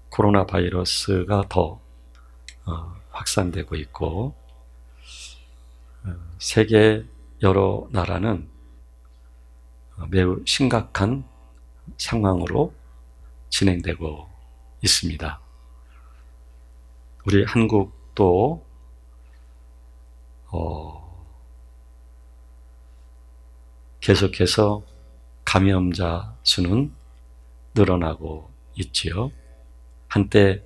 코로나 바이러스가 더 확산되고 있고, 세계 여러 나라는 매우 심각한 상황으로 진행되고 있습니다. 우리 한국도 계속해서 감염자 수는 늘어나고 있지요. 한때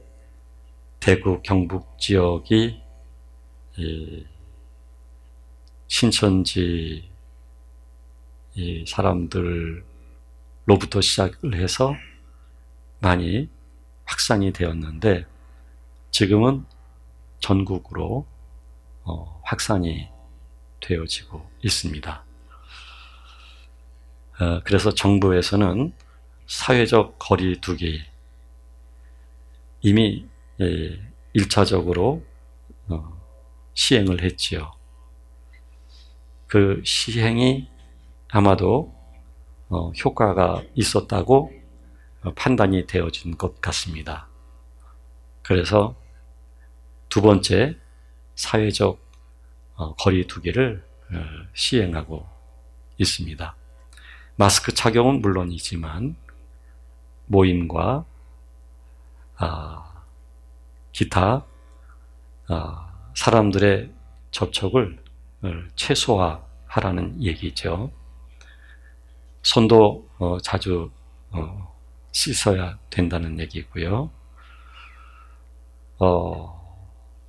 대구 경북 지역이 신천지 사람들로부터 시작을 해서 많이 확산이 되었는데, 지금은 전국으로 확산이 되어지고 있습니다. 그래서 정부에서는 사회적 거리두기 이미 1차적으로 시행을 했지요. 그 시행이 아마도 효과가 있었다고 판단이 되어진 것 같습니다. 그래서 두 번째 사회적 거리두기를 시행하고 있습니다. 마스크 착용은 물론이지만 모임과 기타 사람들의 접촉을 최소화하라는 얘기죠. 손도 자주 씻어야 된다는 얘기고요.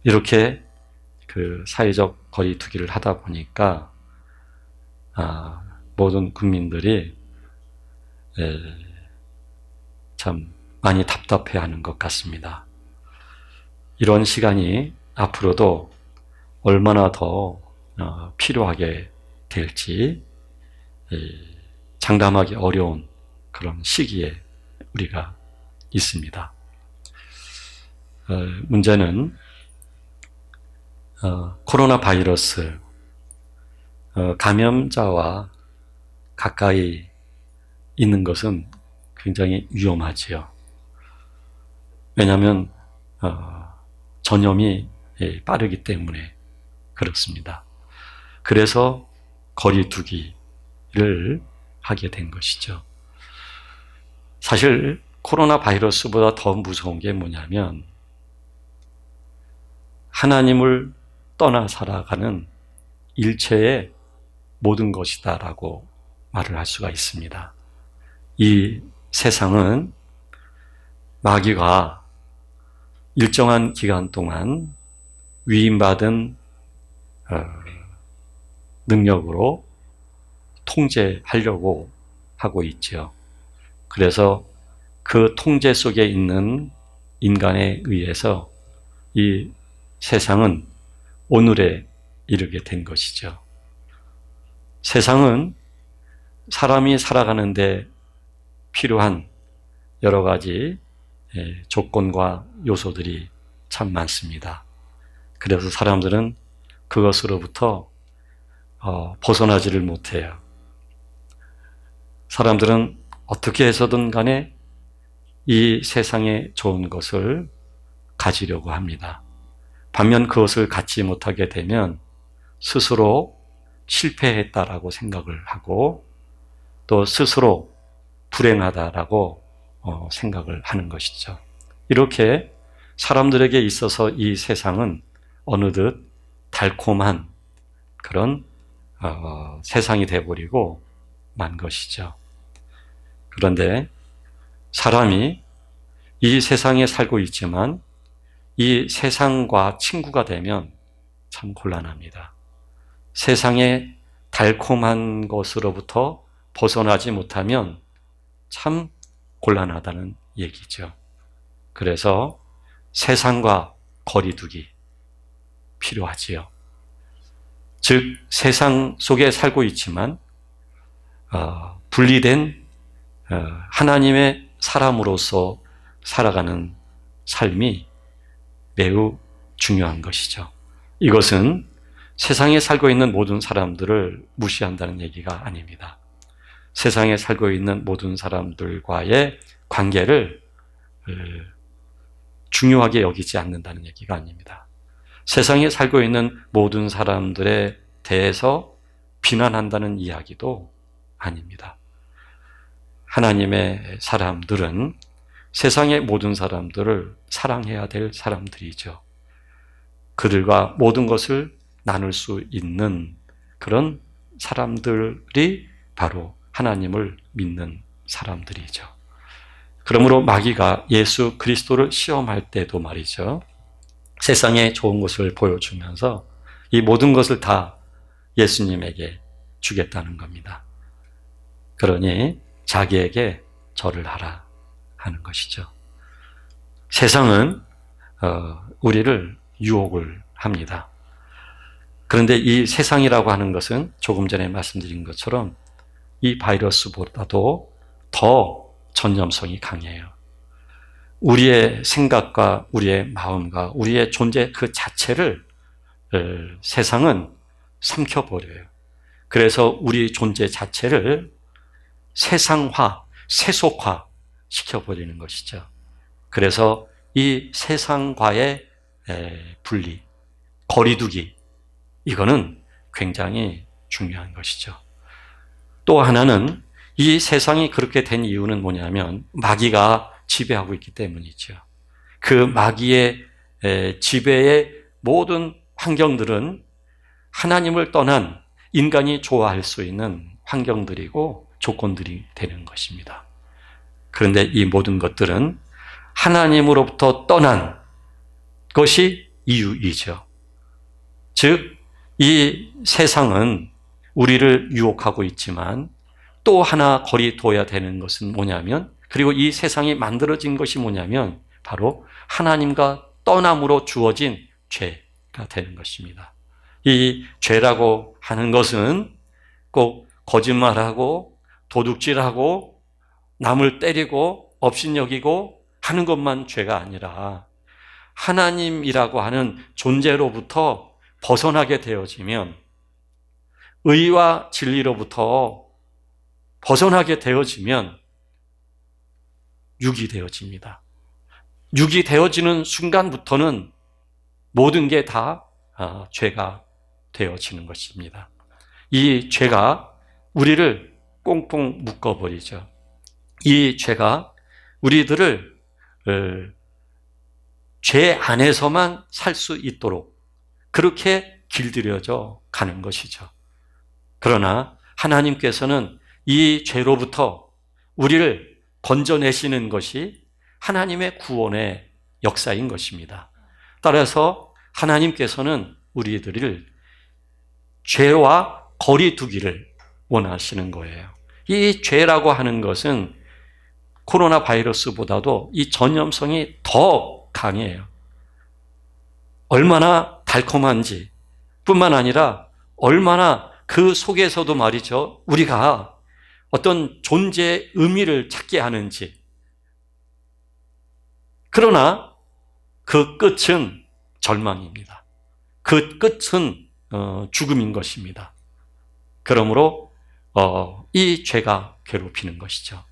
이렇게 그 사회적 거리두기를 하다 보니까 모든 국민들이 참 많이 답답해하는 것 같습니다. 이런 시간이 앞으로도 얼마나 더 필요하게 될지 장담하기 어려운 그런 시기에 우리가 있습니다. 문제는 코로나 바이러스 감염자와 가까이 있는 것은 굉장히 위험하지요. 왜냐하면 전염이 빠르기 때문에 그렇습니다. 그래서 거리두기를 하게 된 것이죠. 사실 코로나 바이러스보다 더 무서운 게 뭐냐면, 하나님을 떠나 살아가는 일체의 모든 것이다라고 말을 할 수가 있습니다. 이 세상은 마귀가 일정한 기간 동안 위임받은 능력으로 통제하려고 하고 있죠. 그래서 그 통제 속에 있는 인간에 의해서 이 세상은 오늘에 이르게 된 것이죠. 세상은 사람이 살아가는데 필요한 여러 가지 조건과 요소들이 참 많습니다. 그래서 사람들은 그것으로부터 벗어나지를 못해요. 사람들은 어떻게 해서든 간에 이 세상에 좋은 것을 가지려고 합니다. 반면 그것을 갖지 못하게 되면 스스로 실패했다라고 생각을 하고, 또 스스로 불행하다라고 생각을 하는 것이죠. 이렇게 사람들에게 있어서 이 세상은 어느덧 달콤한 그런 세상이 되어버리고 만 것이죠. 그런데 사람이 이 세상에 살고 있지만 이 세상과 친구가 되면 참 곤란합니다. 세상의 달콤한 것으로부터 벗어나지 못하면 참 곤란하다는 얘기죠. 그래서 세상과 거리두기 필요하지요. 즉 세상 속에 살고 있지만 분리된 하나님의 사람으로서 살아가는 삶이 매우 중요한 것이죠. 이것은 세상에 살고 있는 모든 사람들을 무시한다는 얘기가 아닙니다. 세상에 살고 있는 모든 사람들과의 관계를 중요하게 여기지 않는다는 얘기가 아닙니다. 세상에 살고 있는 모든 사람들에 대해서 비난한다는 이야기도 아닙니다. 하나님의 사람들은 세상의 모든 사람들을 사랑해야 될 사람들이죠. 그들과 모든 것을 나눌 수 있는 그런 사람들이 바로 하나님을 믿는 사람들이죠. 그러므로 마귀가 예수 그리스도를 시험할 때도 말이죠. 세상에 좋은 것을 보여주면서 이 모든 것을 다 예수님에게 주겠다는 겁니다. 그러니 자기에게 절을 하라 하는 것이죠. 세상은 우리를 유혹을 합니다. 그런데 이 세상이라고 하는 것은 조금 전에 말씀드린 것처럼 이 바이러스보다도 더 전염성이 강해요. 우리의 생각과 우리의 마음과 우리의 존재 그 자체를 세상은 삼켜버려요. 그래서 우리 존재 자체를 세상화, 세속화 시켜버리는 것이죠. 그래서 이 세상과의 분리, 거리두기, 이거는 굉장히 중요한 것이죠. 또 하나는 이 세상이 그렇게 된 이유는 뭐냐면 마귀가 지배하고 있기 때문이죠. 그 마귀의 지배의 모든 환경들은 하나님을 떠난 인간이 좋아할 수 있는 환경들이고 조건들이 되는 것입니다. 그런데 이 모든 것들은 하나님으로부터 떠난 것이 이유이죠. 즉, 이 세상은 우리를 유혹하고 있지만 또 하나 거리 둬야 되는 것은 뭐냐면, 그리고 이 세상이 만들어진 것이 뭐냐면 바로 하나님과 떠남으로 주어진 죄가 되는 것입니다. 이 죄라고 하는 것은 꼭 거짓말하고 도둑질하고 남을 때리고 업신여기고 하는 것만 죄가 아니라 하나님이라고 하는 존재로부터 벗어나게 되어지면, 의와 진리로부터 벗어나게 되어지면 육이 되어집니다. 육이 되어지는 순간부터는 모든 게 다 죄가 되어지는 것입니다. 이 죄가 우리를 꽁꽁 묶어버리죠. 이 죄가 우리들을 죄 안에서만 살 수 있도록 그렇게 길들여져 가는 것이죠. 그러나 하나님께서는 이 죄로부터 우리를 건져내시는 것이 하나님의 구원의 역사인 것입니다. 따라서 하나님께서는 우리들을 죄와 거리 두기를 원하시는 거예요. 이 죄라고 하는 것은 코로나 바이러스보다도 이 전염성이 더 강해요. 얼마나 달콤한지 뿐만 아니라 얼마나 그 속에서도 말이죠, 우리가 어떤 존재의 의미를 찾게 하는지. 그러나 그 끝은 절망입니다. 그 끝은 죽음인 것입니다. 그러므로 이 죄가 괴롭히는 것이죠.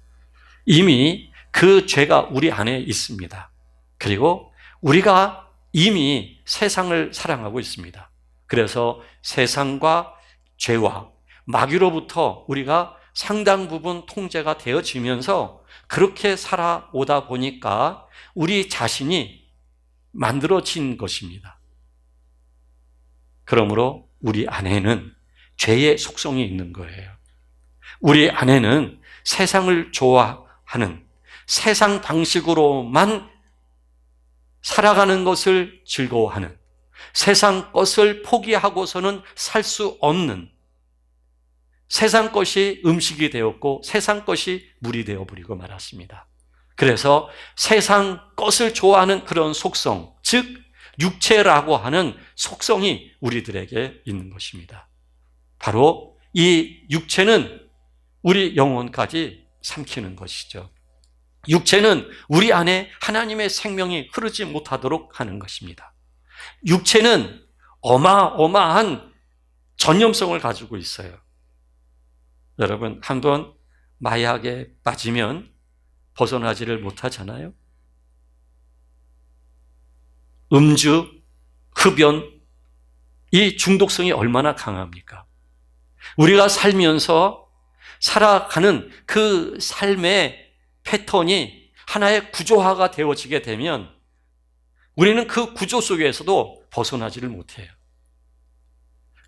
이미 그 죄가 우리 안에 있습니다. 그리고 우리가 이미 세상을 사랑하고 있습니다. 그래서 세상과 죄와 마귀로부터 우리가 상당 부분 통제가 되어지면서 그렇게 살아오다 보니까 우리 자신이 만들어진 것입니다. 그러므로 우리 안에는 죄의 속성이 있는 거예요. 우리 안에는 세상을 좋아하는, 세상 방식으로만 살아가는 것을 즐거워하는, 세상 것을 포기하고서는 살 수 없는, 세상 것이 음식이 되었고 세상 것이 물이 되어버리고 말았습니다. 그래서 세상 것을 좋아하는 그런 속성, 즉 육체라고 하는 속성이 우리들에게 있는 것입니다. 바로 이 육체는 우리 영혼까지 삼키는 것이죠. 육체는 우리 안에 하나님의 생명이 흐르지 못하도록 하는 것입니다. 육체는 어마어마한 전염성을 가지고 있어요. 여러분, 한번 마약에 빠지면 벗어나지를 못하잖아요. 음주, 흡연, 이 중독성이 얼마나 강합니까? 우리가 살면서 살아가는 그 삶의 패턴이 하나의 구조화가 되어지게 되면 우리는 그 구조 속에서도 벗어나지를 못해요.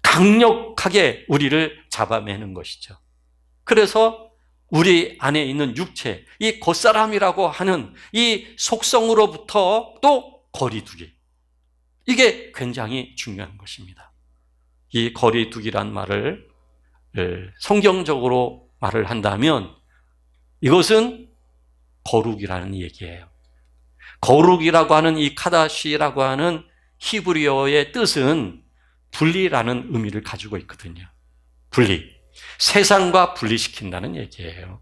강력하게 우리를 잡아매는 것이죠. 그래서 우리 안에 있는 육체, 이 겉사람이라고 하는 이 속성으로부터 또 거리두기. 이게 굉장히 중요한 것입니다. 이 거리두기란 말을 성경적으로 말을 한다면 이것은 거룩이라는 얘기예요. 거룩이라고 하는 이 카다시라고 하는 히브리어의 뜻은 분리라는 의미를 가지고 있거든요. 분리. 세상과 분리시킨다는 얘기예요.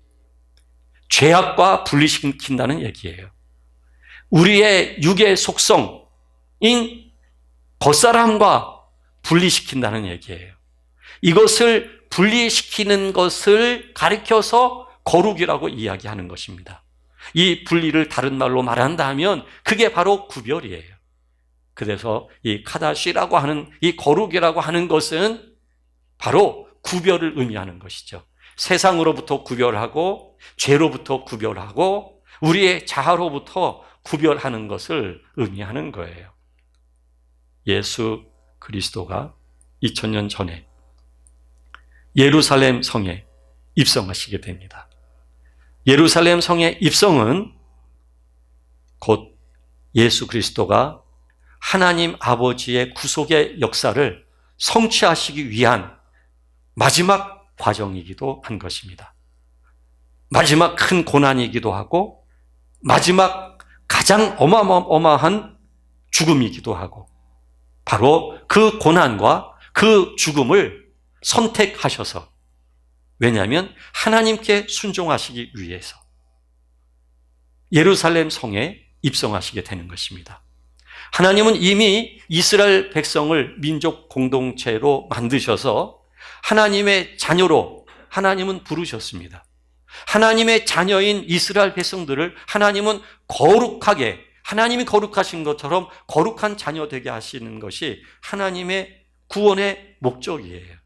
죄악과 분리시킨다는 얘기예요. 우리의 육의 속성인 겉사람과 분리시킨다는 얘기예요. 이것을 분리시키는 것을 가리켜서 거룩이라고 이야기하는 것입니다. 이 분리를 다른 말로 말한다면 그게 바로 구별이에요. 그래서 이 카다시라고 하는 이 거룩이라고 하는 것은 바로 구별을 의미하는 것이죠. 세상으로부터 구별하고 죄로부터 구별하고 우리의 자아로부터 구별하는 것을 의미하는 거예요. 예수 그리스도가 2000년 전에 예루살렘 성에 입성하시게 됩니다. 예루살렘 성의 입성은 곧 예수 그리스도가 하나님 아버지의 구속의 역사를 성취하시기 위한 마지막 과정이기도 한 것입니다. 마지막 큰 고난이기도 하고 마지막 가장 어마어마한 죽음이기도 하고 바로 그 고난과 그 죽음을 선택하셔서 왜냐하면 하나님께 순종하시기 위해서 예루살렘 성에 입성하시게 되는 것입니다. 하나님은 이미 이스라엘 백성을 민족 공동체로 만드셔서 하나님의 자녀로 하나님은 부르셨습니다. 하나님의 자녀인 이스라엘 백성들을 하나님은 거룩하게 하나님이 거룩하신 것처럼 거룩한 자녀 되게 하시는 것이 하나님의 구원의 목적이에요.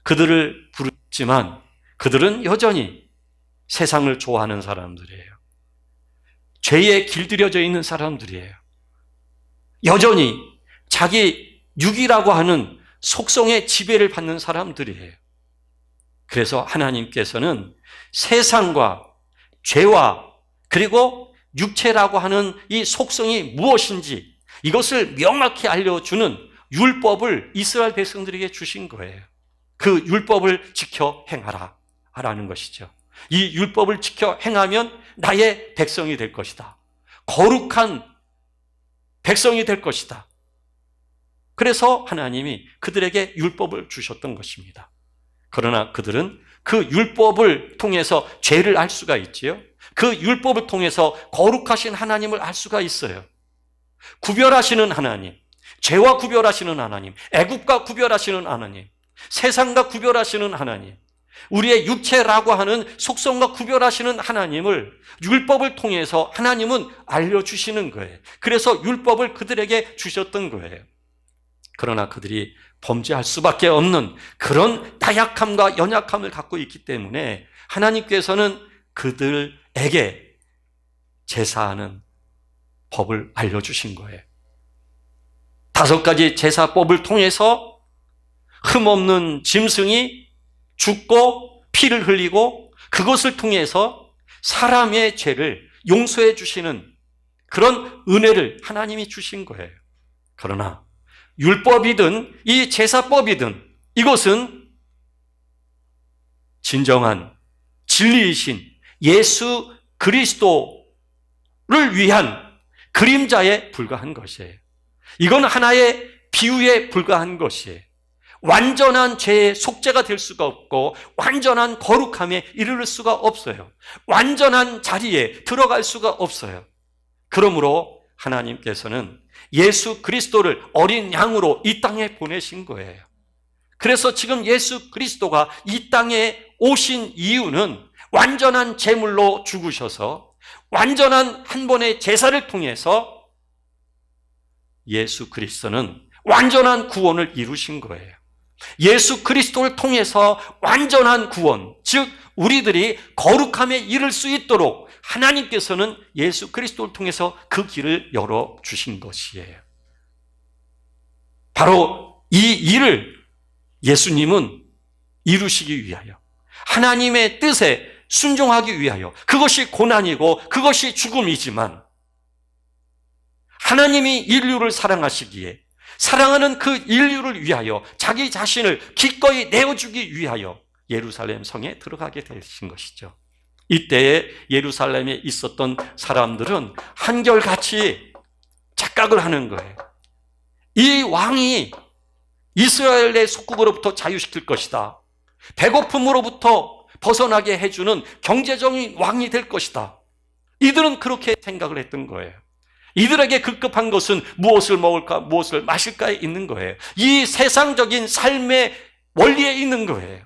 그들을 부르지만 그들은 여전히 세상을 좋아하는 사람들이에요. 죄에 길들여져 있는 사람들이에요. 여전히 자기 육이라고 하는 속성의 지배를 받는 사람들이에요. 그래서 하나님께서는 세상과 죄와 그리고 육체라고 하는 이 속성이 무엇인지 이것을 명확히 알려주는 율법을 이스라엘 백성들에게 주신 거예요. 그 율법을 지켜 행하라 라는 것이죠. 이 율법을 지켜 행하면 나의 백성이 될 것이다. 거룩한 백성이 될 것이다. 그래서 하나님이 그들에게 율법을 주셨던 것입니다. 그러나 그들은 그 율법을 통해서 죄를 알 수가 있지요. 그 율법을 통해서 거룩하신 하나님을 알 수가 있어요. 구별하시는 하나님, 죄와 구별하시는 하나님, 애국과 구별하시는 하나님, 세상과 구별하시는 하나님, 우리의 육체라고 하는 속성과 구별하시는 하나님을 율법을 통해서 하나님은 알려주시는 거예요. 그래서 율법을 그들에게 주셨던 거예요. 그러나 그들이 범죄할 수밖에 없는 그런 나약함과 연약함을 갖고 있기 때문에 하나님께서는 그들에게 제사하는 법을 알려주신 거예요. 5가지 제사법을 통해서 흠없는 짐승이 죽고 피를 흘리고 그것을 통해서 사람의 죄를 용서해 주시는 그런 은혜를 하나님이 주신 거예요. 그러나 율법이든 이 제사법이든 이것은 진정한 진리이신 예수 그리스도를 위한 그림자에 불과한 것이에요. 이건 하나의 비유에 불과한 것이에요. 완전한 죄의 속죄가 될 수가 없고 완전한 거룩함에 이르를 수가 없어요. 완전한 자리에 들어갈 수가 없어요. 그러므로 하나님께서는 예수 그리스도를 어린 양으로 이 땅에 보내신 거예요. 그래서 지금 예수 그리스도가 이 땅에 오신 이유는 완전한 제물로 죽으셔서 완전한 한 번의 제사를 통해서 예수 그리스도는 완전한 구원을 이루신 거예요. 예수 그리스도를 통해서 완전한 구원, 즉 우리들이 거룩함에 이를 수 있도록 하나님께서는 예수 그리스도를 통해서 그 길을 열어주신 것이에요. 바로 이 일을 예수님은 이루시기 위하여, 하나님의 뜻에 순종하기 위하여, 그것이 고난이고 그것이 죽음이지만 하나님이 인류를 사랑하시기에 사랑하는 그 인류를 위하여 자기 자신을 기꺼이 내어주기 위하여 예루살렘 성에 들어가게 되신 것이죠. 이때에 예루살렘에 있었던 사람들은 한결같이 착각을 하는 거예요. 이 왕이 이스라엘의 속국으로부터 자유시킬 것이다. 배고픔으로부터 벗어나게 해주는 경제적인 왕이 될 것이다. 이들은 그렇게 생각을 했던 거예요. 이들에게 급급한 것은 무엇을 먹을까, 무엇을 마실까에 있는 거예요. 이 세상적인 삶의 원리에 있는 거예요.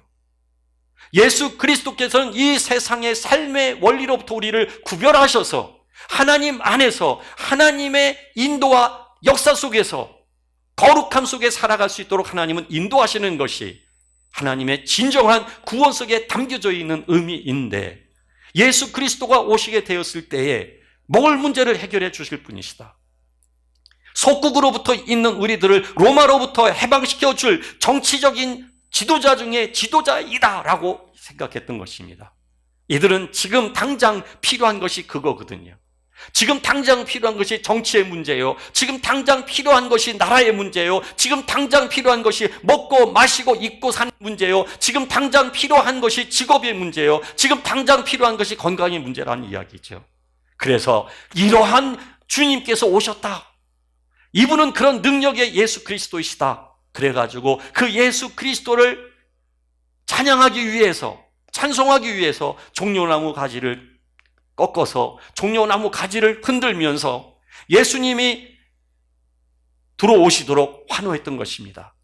예수 그리스도께서는 이 세상의 삶의 원리로부터 우리를 구별하셔서 하나님 안에서 하나님의 인도와 역사 속에서 거룩함 속에 살아갈 수 있도록 하나님은 인도하시는 것이 하나님의 진정한 구원 속에 담겨져 있는 의미인데, 예수 그리스도가 오시게 되었을 때에 먹을 문제를 해결해 주실 분이시다. 속국으로부터 있는 우리들을 로마로부터 해방시켜 줄 정치적인 지도자 중에 지도자이다라고 생각했던 것입니다. 이들은 지금 당장 필요한 것이 그거거든요. 지금 당장 필요한 것이 정치의 문제예요. 지금 당장 필요한 것이 나라의 문제예요. 지금 당장 필요한 것이 먹고 마시고 입고 사는 문제예요. 지금 당장 필요한 것이 직업의 문제예요. 지금 당장 필요한 것이 건강의 문제라는 이야기죠. 그래서 이러한 주님께서 오셨다. 이분은 그런 능력의 예수 그리스도이시다. 그래가지고 그 예수 그리스도를 찬양하기 위해서, 찬송하기 위해서 종려나무 가지를 꺾어서 종려나무 가지를 흔들면서 예수님이 들어오시도록 환호했던 것입니다.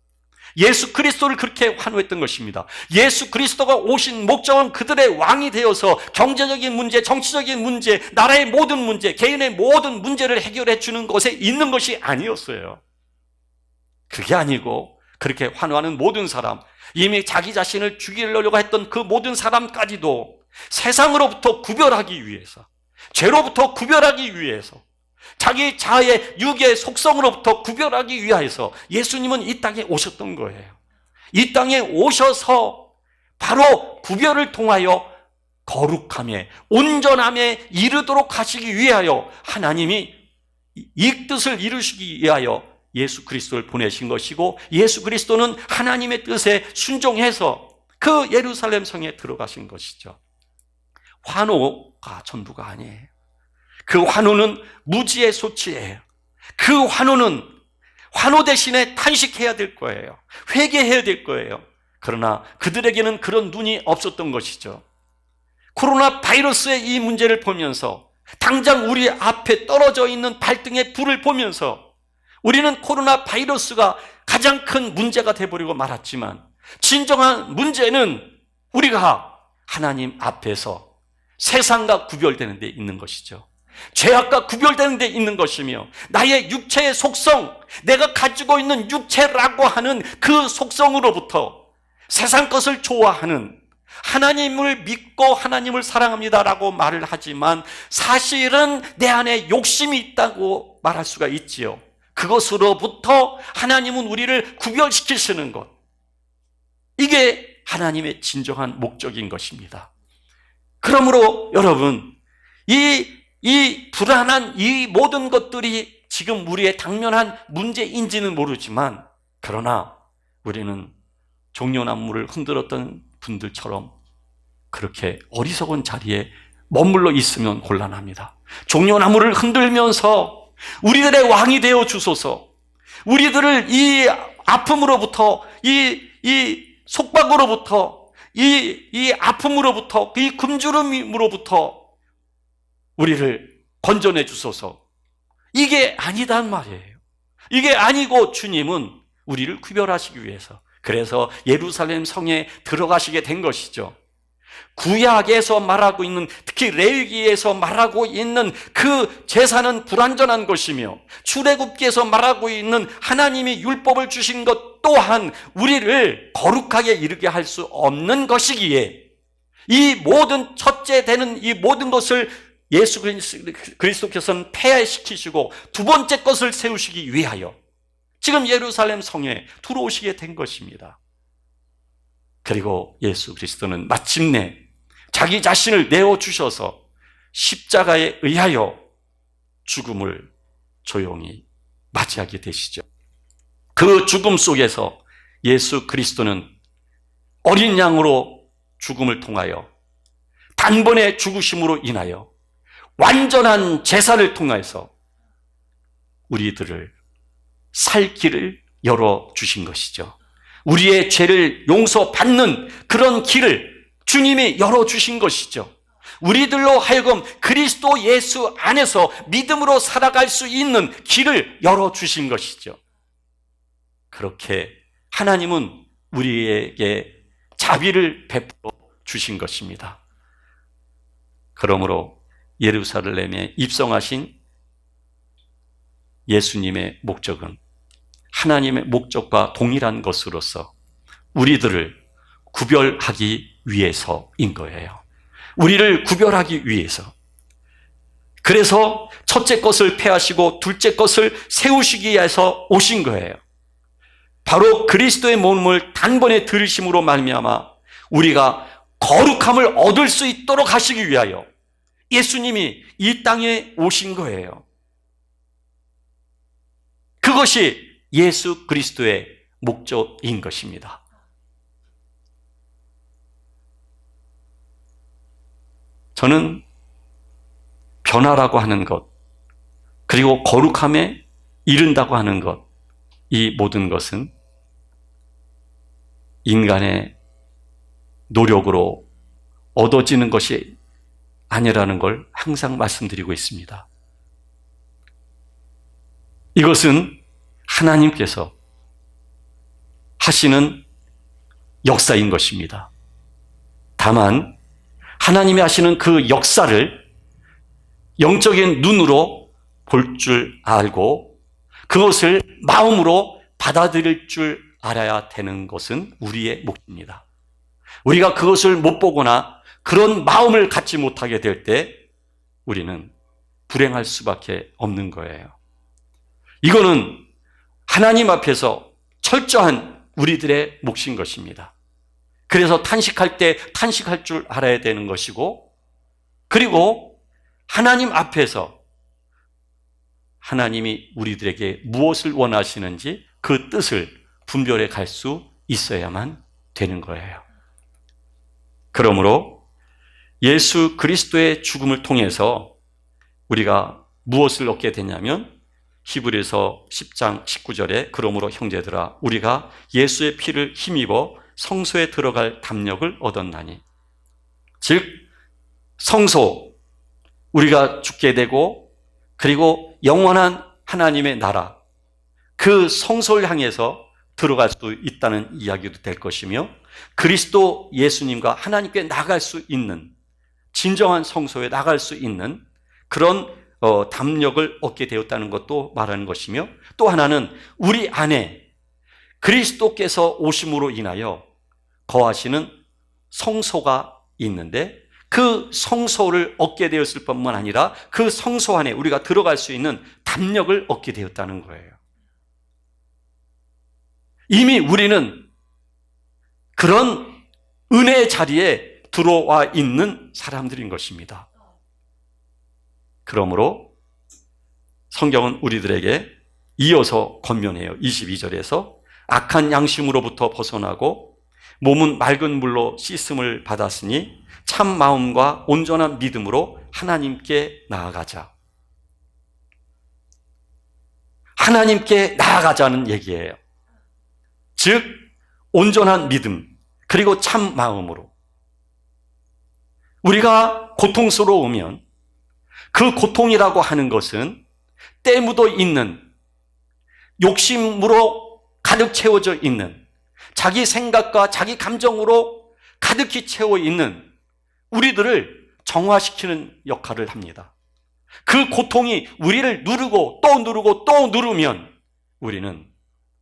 예수 그리스도를 그렇게 환호했던 것입니다. 예수 그리스도가 오신 목적은 그들의 왕이 되어서 경제적인 문제, 정치적인 문제, 나라의 모든 문제, 개인의 모든 문제를 해결해 주는 것에 있는 것이 아니었어요. 그게 아니고 그렇게 환호하는 모든 사람, 이미 자기 자신을 죽이려고 했던 그 모든 사람까지도 세상으로부터 구별하기 위해서, 죄로부터 구별하기 위해서, 자기 자아의 육의 속성으로부터 구별하기 위해서 예수님은 이 땅에 오셨던 거예요. 이 땅에 오셔서 바로 구별을 통하여 거룩함에, 온전함에 이르도록 하시기 위하여 하나님이 이 뜻을 이루시기 위하여 예수 그리스도를 보내신 것이고, 예수 그리스도는 하나님의 뜻에 순종해서 그 예루살렘 성에 들어가신 것이죠. 환호가 전부가 아니에요. 그 환호는 무지의 소치예요. 그 환호는 환호 대신에 탄식해야 될 거예요. 회개해야 될 거예요. 그러나 그들에게는 그런 눈이 없었던 것이죠. 코로나 바이러스의 이 문제를 보면서, 당장 우리 앞에 떨어져 있는 발등에 불을 보면서 우리는 코로나 바이러스가 가장 큰 문제가 되어버리고 말았지만, 진정한 문제는 우리가 하나님 앞에서 세상과 구별되는 데 있는 것이죠. 죄악과 구별되는 데 있는 것이며, 나의 육체의 속성, 내가 가지고 있는 육체라고 하는 그 속성으로부터 세상 것을 좋아하는, 하나님을 믿고 하나님을 사랑합니다라고 말을 하지만 사실은 내 안에 욕심이 있다고 말할 수가 있지요. 그것으로부터 하나님은 우리를 구별시키시는 것, 이게 하나님의 진정한 목적인 것입니다. 그러므로 여러분, 이 불안한 이 모든 것들이 지금 우리의 당면한 문제인지는 모르지만, 그러나 우리는 종려나무를 흔들었던 분들처럼 그렇게 어리석은 자리에 머물러 있으면 곤란합니다. 종려나무를 흔들면서 우리들의 왕이 되어 주소서, 우리들을 이 아픔으로부터, 이 속박으로부터, 이 아픔으로부터, 이 금주름으로부터 우리를 건져내 주소서. 이게 아니단 말이에요. 이게 아니고 주님은 우리를 구별하시기 위해서, 그래서 예루살렘 성에 들어가시게 된 것이죠. 구약에서 말하고 있는, 특히 레위기에서 말하고 있는 그 제사는 불완전한 것이며, 출애굽기에서 말하고 있는 하나님이 율법을 주신 것 또한 우리를 거룩하게 이르게 할 수 없는 것이기에, 이 모든 첫째 되는 이 모든 것을 예수 그리스도께서는 폐하시키시고 두 번째 것을 세우시기 위하여 지금 예루살렘 성에 들어오시게 된 것입니다. 그리고 예수 그리스도는 마침내 자기 자신을 내어주셔서 십자가에 의하여 죽음을 조용히 맞이하게 되시죠. 그 죽음 속에서 예수 그리스도는 어린 양으로 죽음을 통하여, 단번에 죽으심으로 인하여 완전한 제사를 통해서 우리들을 살 길을 열어주신 것이죠. 우리의 죄를 용서받는 그런 길을 주님이 열어주신 것이죠. 우리들로 하여금 그리스도 예수 안에서 믿음으로 살아갈 수 있는 길을 열어주신 것이죠. 그렇게 하나님은 우리에게 자비를 베풀어 주신 것입니다. 그러므로 예루살렘에 입성하신 예수님의 목적은 하나님의 목적과 동일한 것으로서 우리들을 구별하기 위해서인 거예요. 우리를 구별하기 위해서. 그래서 첫째 것을 폐하시고 둘째 것을 세우시기 위해서 오신 거예요. 바로 그리스도의 몸을 단번에 들으심으로 말미암아 우리가 거룩함을 얻을 수 있도록 하시기 위하여 예수님이 이 땅에 오신 거예요. 그것이 예수 그리스도의 목적인 것입니다. 저는 변화라고 하는 것, 그리고 거룩함에 이른다고 하는 것, 이 모든 것은 인간의 노력으로 얻어지는 것이 아니라는 걸 항상 말씀드리고 있습니다. 이것은 하나님께서 하시는 역사인 것입니다. 다만 하나님이 하시는 그 역사를 영적인 눈으로 볼 줄 알고 그것을 마음으로 받아들일 줄 알아야 되는 것은 우리의 몫입니다. 우리가 그것을 못 보거나 그런 마음을 갖지 못하게 될 때 우리는 불행할 수밖에 없는 거예요. 이거는 하나님 앞에서 철저한 우리들의 몫인 것입니다. 그래서 탄식할 때 탄식할 줄 알아야 되는 것이고, 그리고 하나님 앞에서 하나님이 우리들에게 무엇을 원하시는지 그 뜻을 분별해 갈 수 있어야만 되는 거예요. 그러므로 예수 그리스도의 죽음을 통해서 우리가 무엇을 얻게 되냐면, 히브리서 10장 19절에 그러므로 형제들아 우리가 예수의 피를 힘입어 성소에 들어갈 담력을 얻었나니, 즉 성소, 우리가 죽게 되고 그리고 영원한 하나님의 나라, 그 성소를 향해서 들어갈 수 있다는 이야기도 될 것이며, 그리스도 예수님과 하나님께 나갈 수 있는, 진정한 성소에 나갈 수 있는 그런 담력을 얻게 되었다는 것도 말하는 것이며, 또 하나는 우리 안에 그리스도께서 오심으로 인하여 거하시는 성소가 있는데, 그 성소를 얻게 되었을 뿐만 아니라 그 성소 안에 우리가 들어갈 수 있는 담력을 얻게 되었다는 거예요. 이미 우리는 그런 은혜의 자리에 들어와 있는 사람들인 것입니다. 그러므로 성경은 우리들에게 이어서 권면해요. 22절에서 악한 양심으로부터 벗어나고 몸은 맑은 물로 씻음을 받았으니 참 마음과 온전한 믿음으로 하나님께 나아가자. 하나님께 나아가자는 얘기예요. 즉 온전한 믿음, 그리고 참 마음으로. 우리가 고통스러우면 그 고통이라고 하는 것은 때 묻어 있는, 욕심으로 가득 채워져 있는, 자기 생각과 자기 감정으로 가득히 채워 있는 우리들을 정화시키는 역할을 합니다. 그 고통이 우리를 누르고 또 누르고 또 누르면 우리는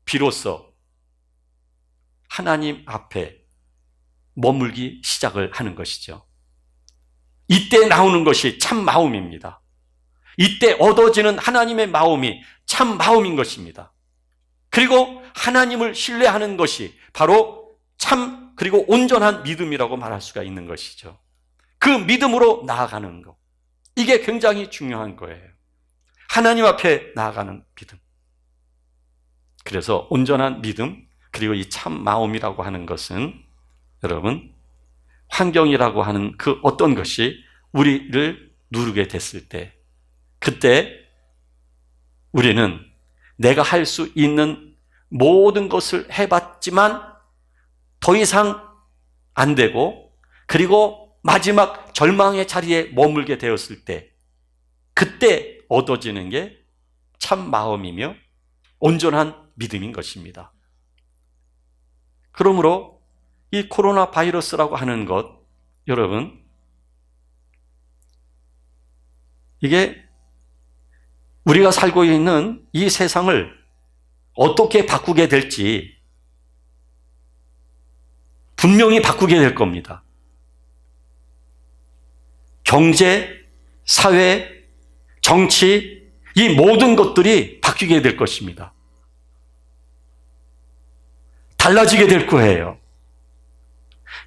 비로소 하나님 앞에 머물기 시작을 하는 것이죠. 이때 나오는 것이 참 마음입니다. 이때 얻어지는 하나님의 마음이 참 마음인 것입니다. 그리고 하나님을 신뢰하는 것이 바로 참 그리고 온전한 믿음이라고 말할 수가 있는 것이죠. 그 믿음으로 나아가는 것, 이게 굉장히 중요한 거예요. 하나님 앞에 나아가는 믿음. 그래서 온전한 믿음 그리고 이 참 마음이라고 하는 것은 여러분 환경이라고 하는 그 어떤 것이 우리를 누르게 됐을 때 그때 우리는 내가 할 수 있는 모든 것을 해봤지만 더 이상 안 되고 그리고 마지막 절망의 자리에 머물게 되었을 때 그때 얻어지는 게 참 마음이며 온전한 믿음인 것입니다. 그러므로 이 코로나 바이러스라고 하는 것 여러분 이게 우리가 살고 있는 이 세상을 어떻게 바꾸게 될지 분명히 바꾸게 될 겁니다. 경제, 사회, 정치, 이 모든 것들이 바뀌게 될 것입니다. 달라지게 될 거예요.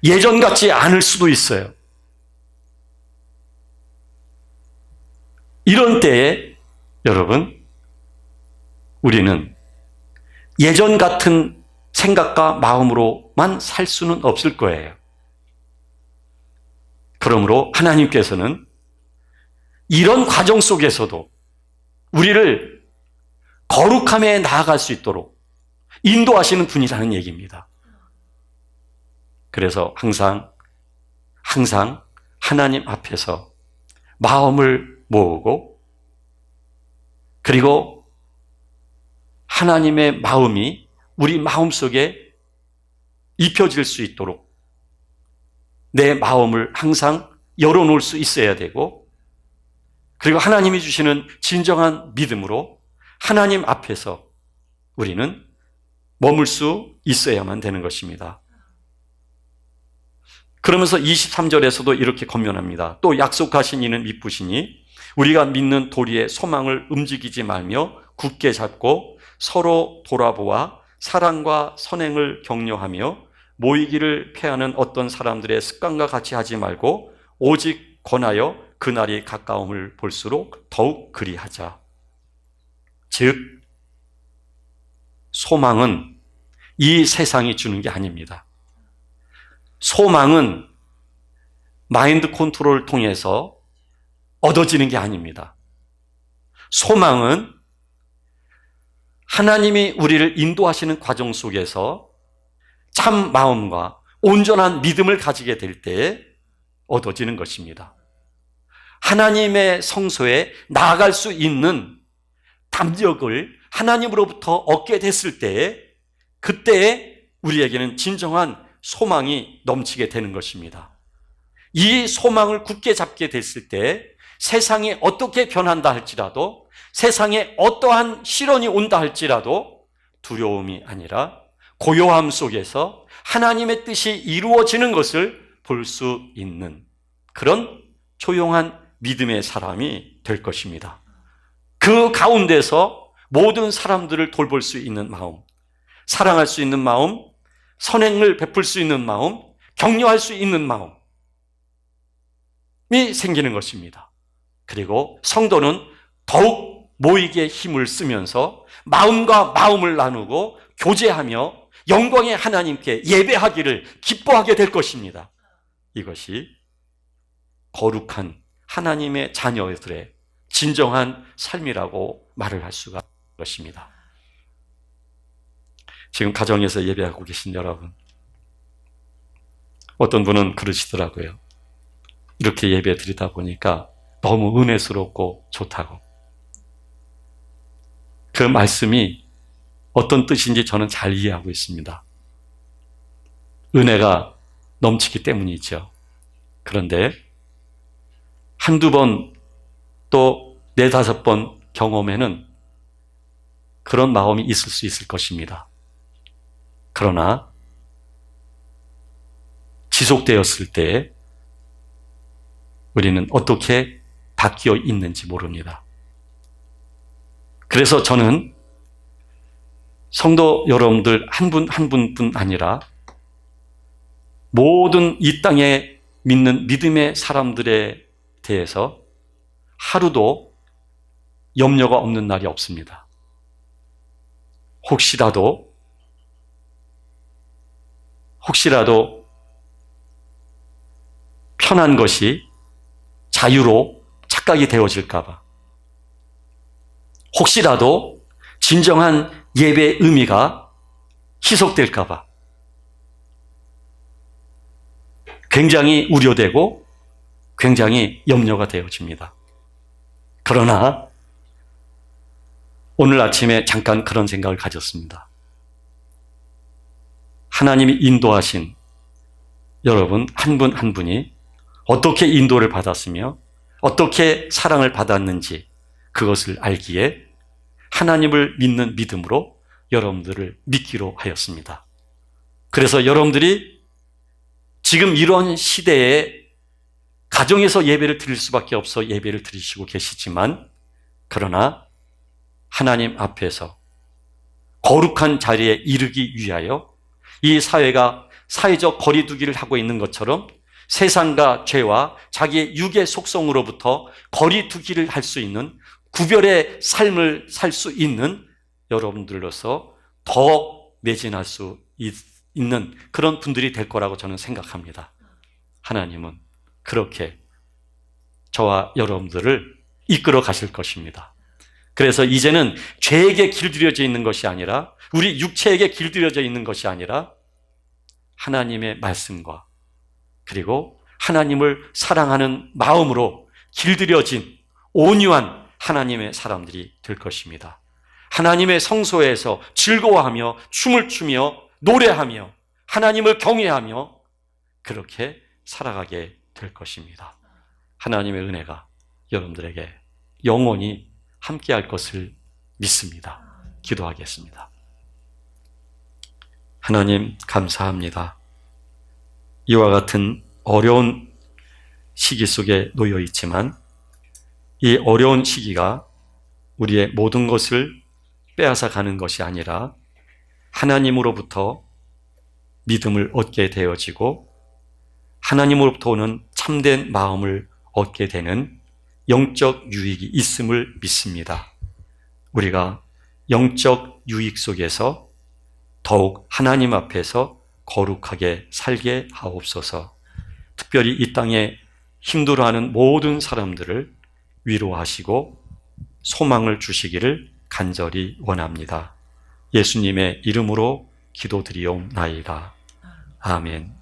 예전 같지 않을 수도 있어요. 이런 때에 여러분, 우리는 예전 같은 생각과 마음으로만 살 수는 없을 거예요. 그러므로 하나님께서는 이런 과정 속에서도 우리를 거룩함에 나아갈 수 있도록 인도하시는 분이라는 얘기입니다. 그래서 항상 하나님 앞에서 마음을 모으고 그리고 하나님의 마음이 우리 마음속에 입혀질 수 있도록 내 마음을 항상 열어놓을 수 있어야 되고 그리고 하나님이 주시는 진정한 믿음으로 하나님 앞에서 우리는 머물 수 있어야만 되는 것입니다. 그러면서 23절에서도 이렇게 권면합니다. 또 약속하신 이는 미쁘시니 우리가 믿는 도리의 소망을 움직이지 말며 굳게 잡고 서로 돌아보아 사랑과 선행을 격려하며 모이기를 패하는 어떤 사람들의 습관과 같이 하지 말고 오직 권하여 그날이 가까움을 볼수록 더욱 그리하자. 즉 소망은 이 세상이 주는 게 아닙니다. 소망은 마인드 컨트롤을 통해서 얻어지는 게 아닙니다. 소망은 하나님이 우리를 인도하시는 과정 속에서 참 마음과 온전한 믿음을 가지게 될 때 얻어지는 것입니다. 하나님의 성소에 나아갈 수 있는 담력을 하나님으로부터 얻게 됐을 때 그때에 우리에게는 진정한 소망이 넘치게 되는 것입니다. 이 소망을 굳게 잡게 됐을 때 세상이 어떻게 변한다 할지라도 세상에 어떠한 시련이 온다 할지라도 두려움이 아니라 고요함 속에서 하나님의 뜻이 이루어지는 것을 볼 수 있는 그런 조용한 믿음의 사람이 될 것입니다. 그 가운데서 모든 사람들을 돌볼 수 있는 마음, 사랑할 수 있는 마음, 선행을 베풀 수 있는 마음, 격려할 수 있는 마음이 생기는 것입니다. 그리고 성도는 더욱 모이기에 힘을 쓰면서 마음과 마음을 나누고 교제하며 영광의 하나님께 예배하기를 기뻐하게 될 것입니다. 이것이 거룩한 하나님의 자녀들의 진정한 삶이라고 말을 할 수가 있는 것입니다. 지금 가정에서 예배하고 계신 여러분, 어떤 분은 그러시더라고요. 이렇게 예배 드리다 보니까 너무 은혜스럽고 좋다고. 그 말씀이 어떤 뜻인지 저는 잘 이해하고 있습니다. 은혜가 넘치기 때문이죠. 그런데 한두 번 또 네다섯 번 경험에는 그런 마음이 있을 수 있을 것입니다. 그러나 지속되었을 때 우리는 어떻게 바뀌어 있는지 모릅니다. 그래서 저는 성도 여러분들 한 분 한 분뿐 아니라 모든 이 땅에 믿는 믿음의 사람들에 대해서 하루도 염려가 없는 날이 없습니다. 혹시라도 편한 것이 자유로 착각이 되어질까 봐, 혹시라도 진정한 예배의 의미가 희석될까 봐 굉장히 우려되고 굉장히 염려가 되어집니다. 그러나 오늘 아침에 잠깐 그런 생각을 가졌습니다. 하나님이 인도하신 여러분 한 분 한 분이 어떻게 인도를 받았으며 어떻게 사랑을 받았는지 그것을 알기에 하나님을 믿는 믿음으로 여러분들을 믿기로 하였습니다. 그래서 여러분들이 지금 이런 시대에 가정에서 예배를 드릴 수밖에 없어 예배를 드리시고 계시지만, 그러나 하나님 앞에서 거룩한 자리에 이르기 위하여 이 사회가 사회적 거리두기를 하고 있는 것처럼 세상과 죄와 자기의 육의 속성으로부터 거리두기를 할 수 있는 구별의 삶을 살 수 있는 여러분들로서 더 매진할 수 있는 그런 분들이 될 거라고 저는 생각합니다. 하나님은 그렇게 저와 여러분들을 이끌어 가실 것입니다. 그래서 이제는 죄에게 길들여져 있는 것이 아니라, 우리 육체에게 길들여져 있는 것이 아니라 하나님의 말씀과 그리고 하나님을 사랑하는 마음으로 길들여진 온유한 하나님의 사람들이 될 것입니다. 하나님의 성소에서 즐거워하며 춤을 추며 노래하며 하나님을 경외하며 그렇게 살아가게 될 것입니다. 하나님의 은혜가 여러분들에게 영원히 함께할 것을 믿습니다. 기도하겠습니다. 하나님 감사합니다. 이와 같은 어려운 시기 속에 놓여 있지만 이 어려운 시기가 우리의 모든 것을 빼앗아 가는 것이 아니라 하나님으로부터 믿음을 얻게 되어지고 하나님으로부터 오는 참된 마음을 얻게 되는 영적 유익이 있음을 믿습니다. 우리가 영적 유익 속에서 더욱 하나님 앞에서 거룩하게 살게 하옵소서. 특별히 이 땅에 힘들어하는 모든 사람들을 위로하시고 소망을 주시기를 간절히 원합니다. 예수님의 이름으로 기도드리옵나이다. 아멘.